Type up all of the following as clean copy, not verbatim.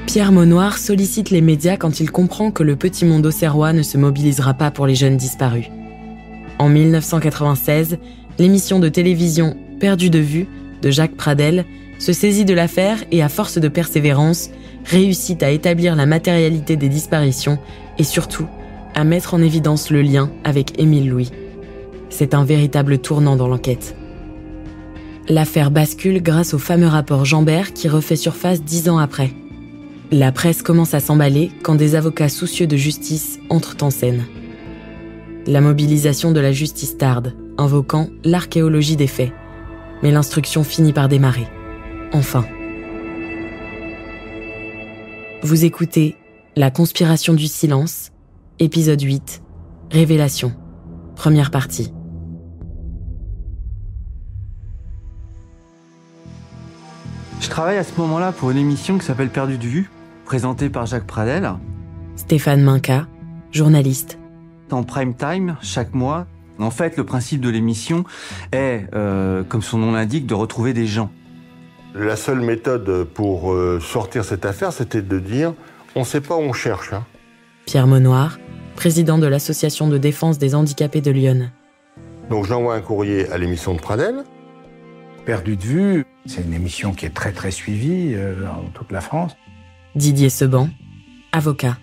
Pierre Maunoir sollicite les médias quand il comprend que le petit monde auxerrois ne se mobilisera pas pour les jeunes disparus. En 1996, l'émission de télévision « Perdu de vue » de Jacques Pradel se saisit de l'affaire et, à force de persévérance, réussit à établir la matérialité des disparitions et surtout à mettre en évidence le lien avec Émile Louis. C'est un véritable tournant dans l'enquête. L'affaire bascule grâce au fameux rapport Jambert qui refait surface 10 ans après. La presse commence à s'emballer quand des avocats soucieux de justice entrent en scène. La mobilisation de la justice tarde, invoquant l'archéologie des faits. Mais l'instruction finit par démarrer. Enfin. Vous écoutez La conspiration du silence, épisode 8, Révélation, première partie. Je travaille à ce moment-là pour une émission qui s'appelle Perdu de vue, présentée par Jacques Pradel. Stéphane Minca, journaliste. En prime time, chaque mois. En fait, le principe de l'émission est, comme son nom l'indique, de retrouver des gens. La seule méthode pour sortir cette affaire, c'était de dire « on ne sait pas où on cherche ». Pierre Maunoir, président de l'association de défense des handicapés de Lyon. Donc j'envoie un courrier à l'émission de Pradel. Perdu de vue, c'est une émission qui est très très suivie dans toute la France. Didier Seban, avocat.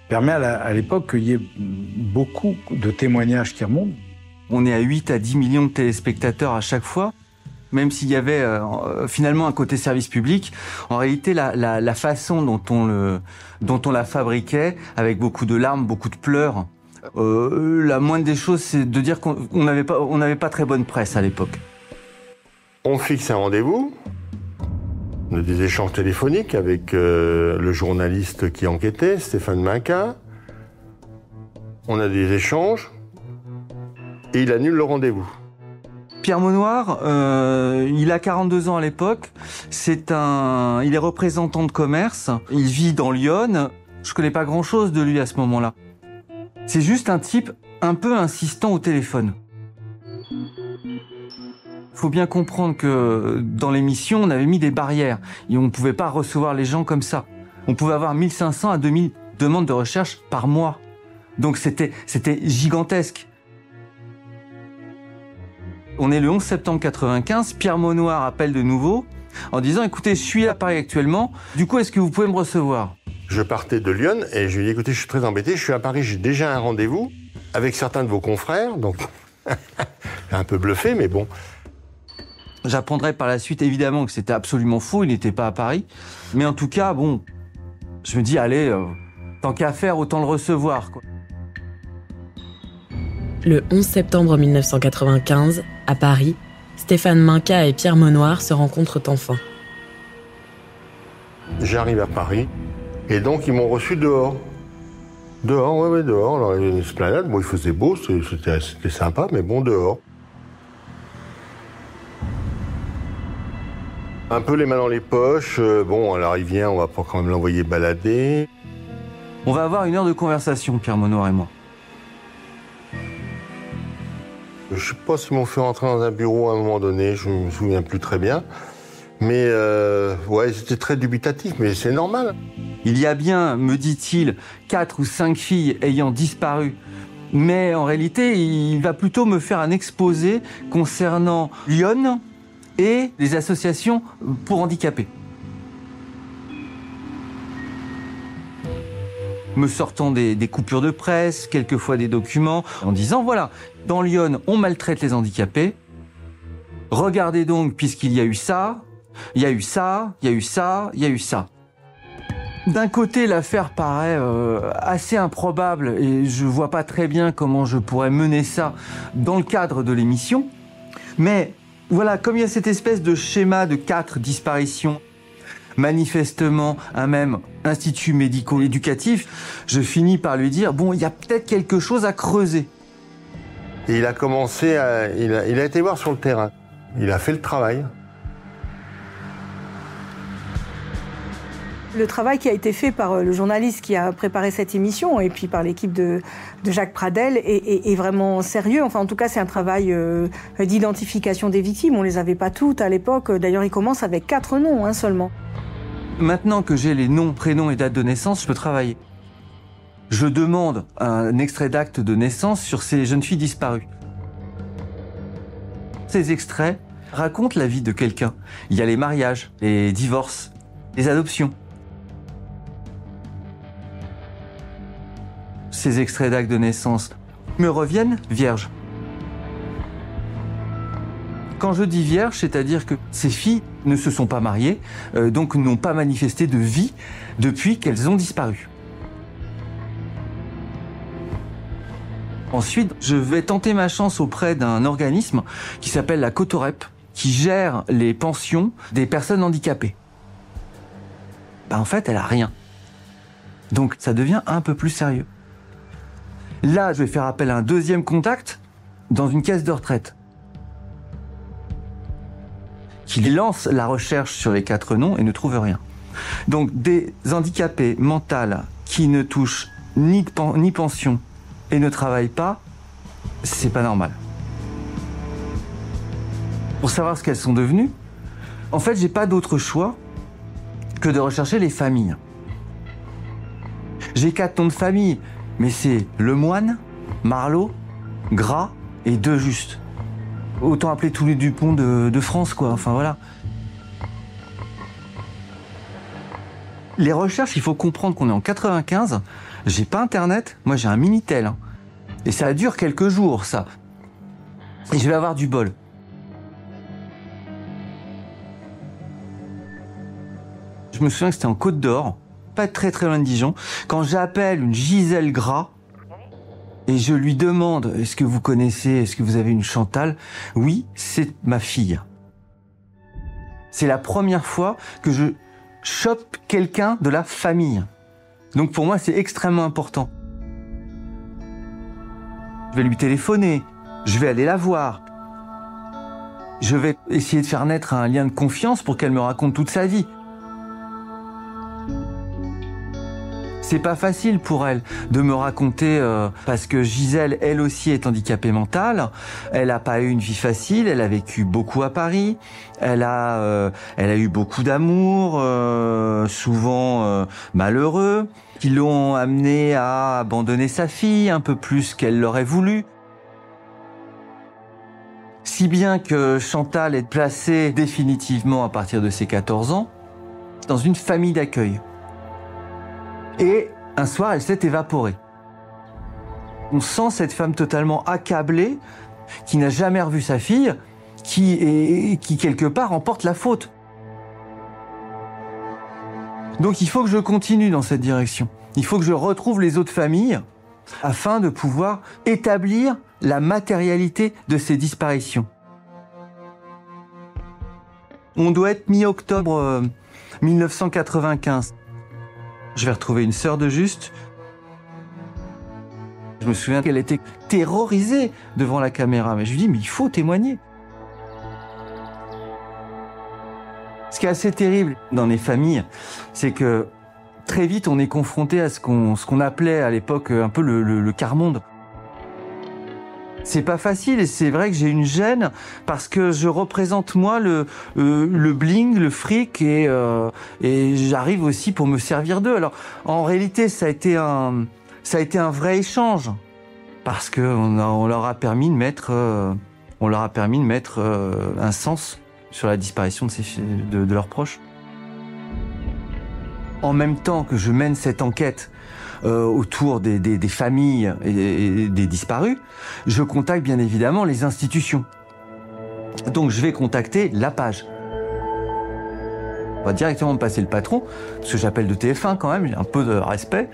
Permet à l'époque qu'il y ait beaucoup de témoignages qui remontent. On est à 8 à 10 millions de téléspectateurs à chaque fois. Même s'il y avait finalement un côté service public, en réalité la façon dont on la fabriquait, avec beaucoup de larmes, beaucoup de pleurs, la moindre des choses, c'est de dire qu'on n'avait pas très bonne presse à l'époque. On fixe un rendez-vous, on a des échanges téléphoniques avec le journaliste qui enquêtait, Stéphane Minca. On a des échanges et il annule le rendez-vous. Pierre Maunoir, il a 42 ans à l'époque. Il est représentant de commerce. Il vit dans Lyon. Je connais pas grand-chose de lui à ce moment-là. C'est juste un type un peu insistant au téléphone. Faut bien comprendre que dans l'émission, on avait mis des barrières et on ne pouvait pas recevoir les gens comme ça. On pouvait avoir 1500 à 2000 demandes de recherche par mois. Donc c'était gigantesque. On est le 11 septembre 95, Pierre Maunoir appelle de nouveau en disant « Écoutez, je suis à Paris actuellement, du coup, est-ce que vous pouvez me recevoir ?» Je partais de Lyon et je lui ai dit « Écoutez, je suis très embêté, je suis à Paris, j'ai déjà un rendez-vous avec certains de vos confrères, donc j'ai un peu bluffé, mais bon. » J'apprendrai par la suite, évidemment, que c'était absolument faux, il n'était pas à Paris. Mais en tout cas, bon, je me dis « Allez, tant qu'à faire, autant le recevoir, quoi. » Le 11 septembre 1995, à Paris, Stéphane Minca et Pierre Maunoir se rencontrent enfin. J'arrive à Paris et donc ils m'ont reçu dehors. Dehors. Alors il y avait une esplanade, bon il faisait beau, c'était sympa, mais bon dehors. Un peu les mains dans les poches, bon alors il vient, on va pas quand même l'envoyer balader. On va avoir 1 heure de conversation, Pierre Maunoir et moi. Je sais pas s'ils m'ont fait rentrer dans un bureau à un moment donné, je me souviens plus très bien. Mais ouais, c'était très dubitatif, mais c'est normal. Il y a bien, me dit-il, 4 ou 5 filles ayant disparu. Mais en réalité, il va plutôt me faire un exposé concernant Lyon et les associations pour handicapés. Me sortant des coupures de presse, quelquefois des documents, en disant voilà, dans Lyon, on maltraite les handicapés. Regardez donc, puisqu'il y a eu ça, il y a eu ça, il y a eu ça, il y a eu ça. D'un côté, l'affaire paraît assez improbable et je vois pas très bien comment je pourrais mener ça dans le cadre de l'émission. Mais voilà, comme il y a cette espèce de schéma de 4 disparitions, manifestement un même institut médico-éducatif, je finis par lui dire, bon, il y a peut-être quelque chose à creuser. Et il a commencé il a été voir sur le terrain. Il a fait le travail. Le travail qui a été fait par le journaliste qui a préparé cette émission et puis par l'équipe de Jacques Pradel est vraiment sérieux. Enfin, en tout cas, c'est un travail d'identification des victimes. On les avait pas toutes à l'époque. D'ailleurs, il commence avec 4 noms seulement. Maintenant que j'ai les noms, prénoms et dates de naissance, je peux travailler. Je demande un extrait d'acte de naissance sur ces jeunes filles disparues. Ces extraits racontent la vie de quelqu'un. Il y a les mariages, les divorces, les adoptions. Ces extraits d'actes de naissance me reviennent vierges. Quand je dis vierge, c'est-à-dire que ces filles ne se sont pas mariées, donc n'ont pas manifesté de vie depuis qu'elles ont disparu. Ensuite, je vais tenter ma chance auprès d'un organisme qui s'appelle la Cotorep, qui gère les pensions des personnes handicapées. En fait, elle a rien. Donc, ça devient un peu plus sérieux. Là, je vais faire appel à un deuxième contact dans une caisse de retraite qui lance la recherche sur les 4 noms et ne trouve rien. Donc, des handicapés mentales qui ne touchent ni pension et ne travaillent pas, c'est pas normal. Pour savoir ce qu'elles sont devenues, en fait, j'ai pas d'autre choix que de rechercher les familles. J'ai 4 noms de famille, mais c'est Lemoine, Marlot, Gras et De Juste. Autant appeler tous les Dupont de France, quoi. Enfin, voilà. Les recherches, il faut comprendre qu'on est en 95. J'ai pas Internet. Moi, j'ai un Minitel. Hein. Et ça dure quelques jours, ça. Et je vais avoir du bol. Je me souviens que c'était en Côte d'Or, pas très très loin de Dijon, quand j'appelle une Gisèle Gras et je lui demande « Est-ce que vous connaissez, est-ce que vous avez une Chantal ?» Oui, c'est ma fille. C'est la première fois que je chope quelqu'un de la famille. Donc pour moi, c'est extrêmement important. Je vais lui téléphoner, je vais aller la voir. Je vais essayer de faire naître un lien de confiance pour qu'elle me raconte toute sa vie. C'est pas facile pour elle de me raconter parce que Gisèle, elle aussi, est handicapée mentale. Elle a pas eu une vie facile. Elle a vécu beaucoup à Paris. Elle a eu beaucoup d'amour, souvent malheureux, qui l'ont amenée à abandonner sa fille un peu plus qu'elle l'aurait voulu. Si bien que Chantal est placée définitivement à partir de ses 14 ans dans une famille d'accueil. Et un soir, elle s'est évaporée. On sent cette femme totalement accablée, qui n'a jamais revu sa fille, qui quelque part en porte la faute. Donc il faut que je continue dans cette direction. Il faut que je retrouve les autres familles afin de pouvoir établir la matérialité de ces disparitions. On doit être mi-octobre 1995. Je vais retrouver une sœur de Juste. Je me souviens qu'elle était terrorisée devant la caméra. Mais je lui dis, mais il faut témoigner. Ce qui est assez terrible dans les familles, c'est que très vite, on est confronté à ce qu'on appelait à l'époque un peu le quart-monde. C'est pas facile et c'est vrai que j'ai une gêne parce que je représente moi le bling, le fric et j'arrive aussi pour me servir d'eux. Alors en réalité ça a été un vrai échange parce que on leur a permis de mettre un sens sur la disparition de leurs proches. En même temps que je mène cette enquête autour des familles et des disparus, je contacte bien évidemment les institutions. Donc je vais contacter la page. On va directement me passer le patron, parce que j'appelle de TF1 quand même, j'ai un peu de respect,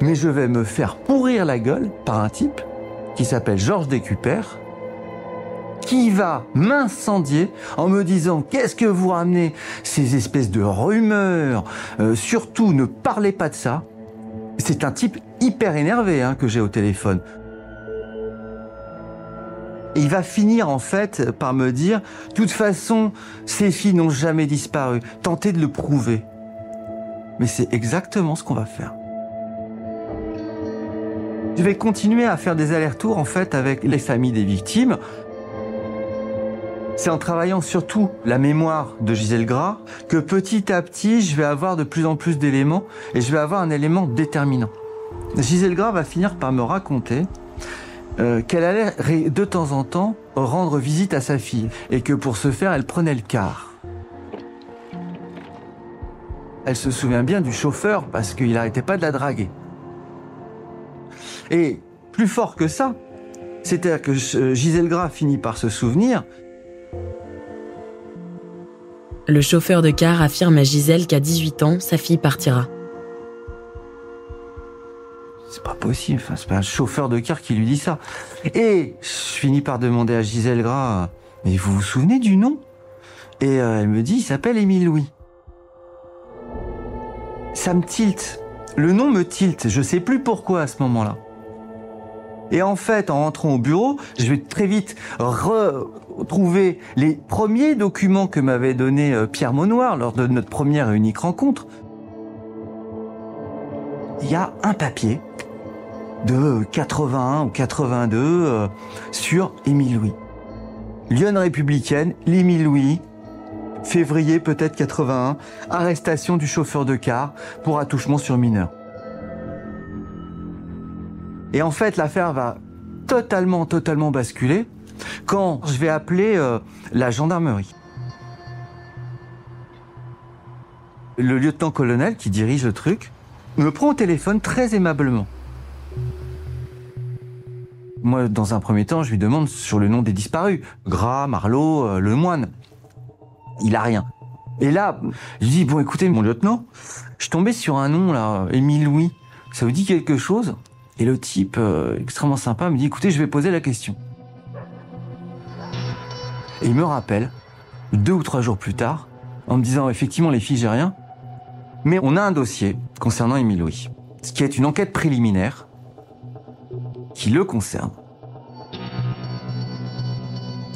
mais je vais me faire pourrir la gueule par un type qui s'appelle Georges Décupert, qui va m'incendier en me disant « Qu'est-ce que vous ramenez ces espèces de rumeurs surtout, ne parlez pas de ça ». C'est un type hyper énervé que j'ai au téléphone. Et il va finir en fait par me dire « De toute façon, ces filles n'ont jamais disparu. Tentez de le prouver. » Mais c'est exactement ce qu'on va faire. Je vais continuer à faire des allers-retours en fait avec les familles des victimes. C'est en travaillant surtout la mémoire de Gisèle Gras que petit à petit, je vais avoir de plus en plus d'éléments et je vais avoir un élément déterminant. Gisèle Gras va finir par me raconter qu'elle allait de temps en temps rendre visite à sa fille et que pour ce faire, elle prenait le car. Elle se souvient bien du chauffeur parce qu'il n'arrêtait pas de la draguer. Et plus fort que ça, c'est-à-dire que Gisèle Gras finit par se souvenir. Le chauffeur de car affirme à Gisèle qu'à 18 ans, sa fille partira. C'est pas possible, c'est pas un chauffeur de car qui lui dit ça. Et je finis par demander à Gisèle Gras, mais vous vous souvenez du nom? Et elle me dit, il s'appelle Émile Louis. Ça me tilte. Le nom me tilte. Je sais plus pourquoi à ce moment-là. Et en fait, en rentrant au bureau, je vais très vite retrouver les premiers documents que m'avait donné Pierre Maunoir lors de notre première et unique rencontre. Il y a un papier de 81 ou 82 sur Émile Louis. Lyonne républicaine, l'Émile Louis, février peut-être 81, arrestation du chauffeur de car pour attouchement sur mineur. Et en fait, l'affaire va totalement basculer quand je vais appeler la gendarmerie. Le lieutenant-colonel qui dirige le truc me prend au téléphone très aimablement. Moi, dans un premier temps, je lui demande sur le nom des disparus. Gras, Marlot, Lemoine. Il a rien. Et là, je dis, bon, écoutez, mon lieutenant, je suis tombé sur un nom, là, Émile Louis. Ça vous dit quelque chose? Et le type, extrêmement sympa, me dit, écoutez, je vais poser la question. Et il me rappelle, 2 ou 3 jours plus tard, en me disant, effectivement, les filles, j'ai rien. Mais on a un dossier concernant Émile Louis, ce qui est une enquête préliminaire qui le concerne.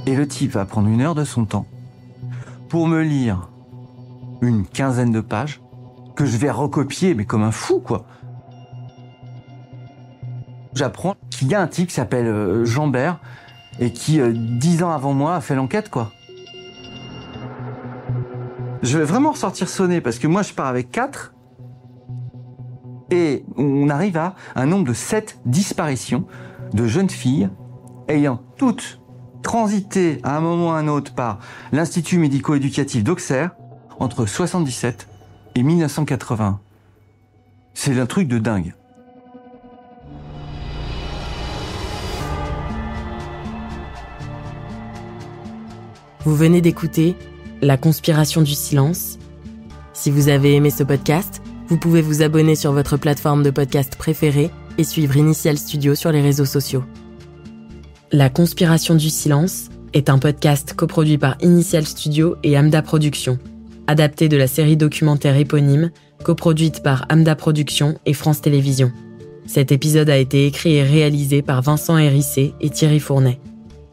Et le type va prendre 1 heure de son temps pour me lire une 15aine de pages que je vais recopier, mais comme un fou, quoi. J'apprends qu'il y a un type qui s'appelle Jean-Bert et qui, 10 ans avant moi, a fait l'enquête, quoi. Je vais vraiment ressortir sonner parce que moi, je pars avec 4 et on arrive à un nombre de 7 disparitions de jeunes filles ayant toutes transité à un moment ou à un autre par l'Institut médico-éducatif d'Auxerre entre 77 et 1980. C'est un truc de dingue. Vous venez d'écouter La conspiration du silence. Si vous avez aimé ce podcast, vous pouvez vous abonner sur votre plateforme de podcast préférée et suivre Initial Studio sur les réseaux sociaux. La conspiration du silence est un podcast coproduit par Initial Studio et Amda Productions, adapté de la série documentaire éponyme, coproduite par Amda Productions et France Télévisions. Cet épisode a été écrit et réalisé par Vincent Hérissé et Thierry Fournet.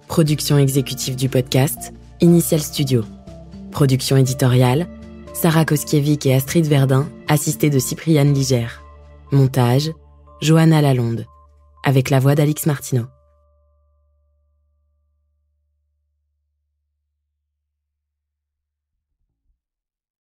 Production exécutive du podcast, Initial Studio. Production éditoriale, Sarah Koskiewicz et Astrid Verdun, assistées de Cypriane Ligère. Montage, Johanna Lalonde, avec la voix d'Alix Martineau.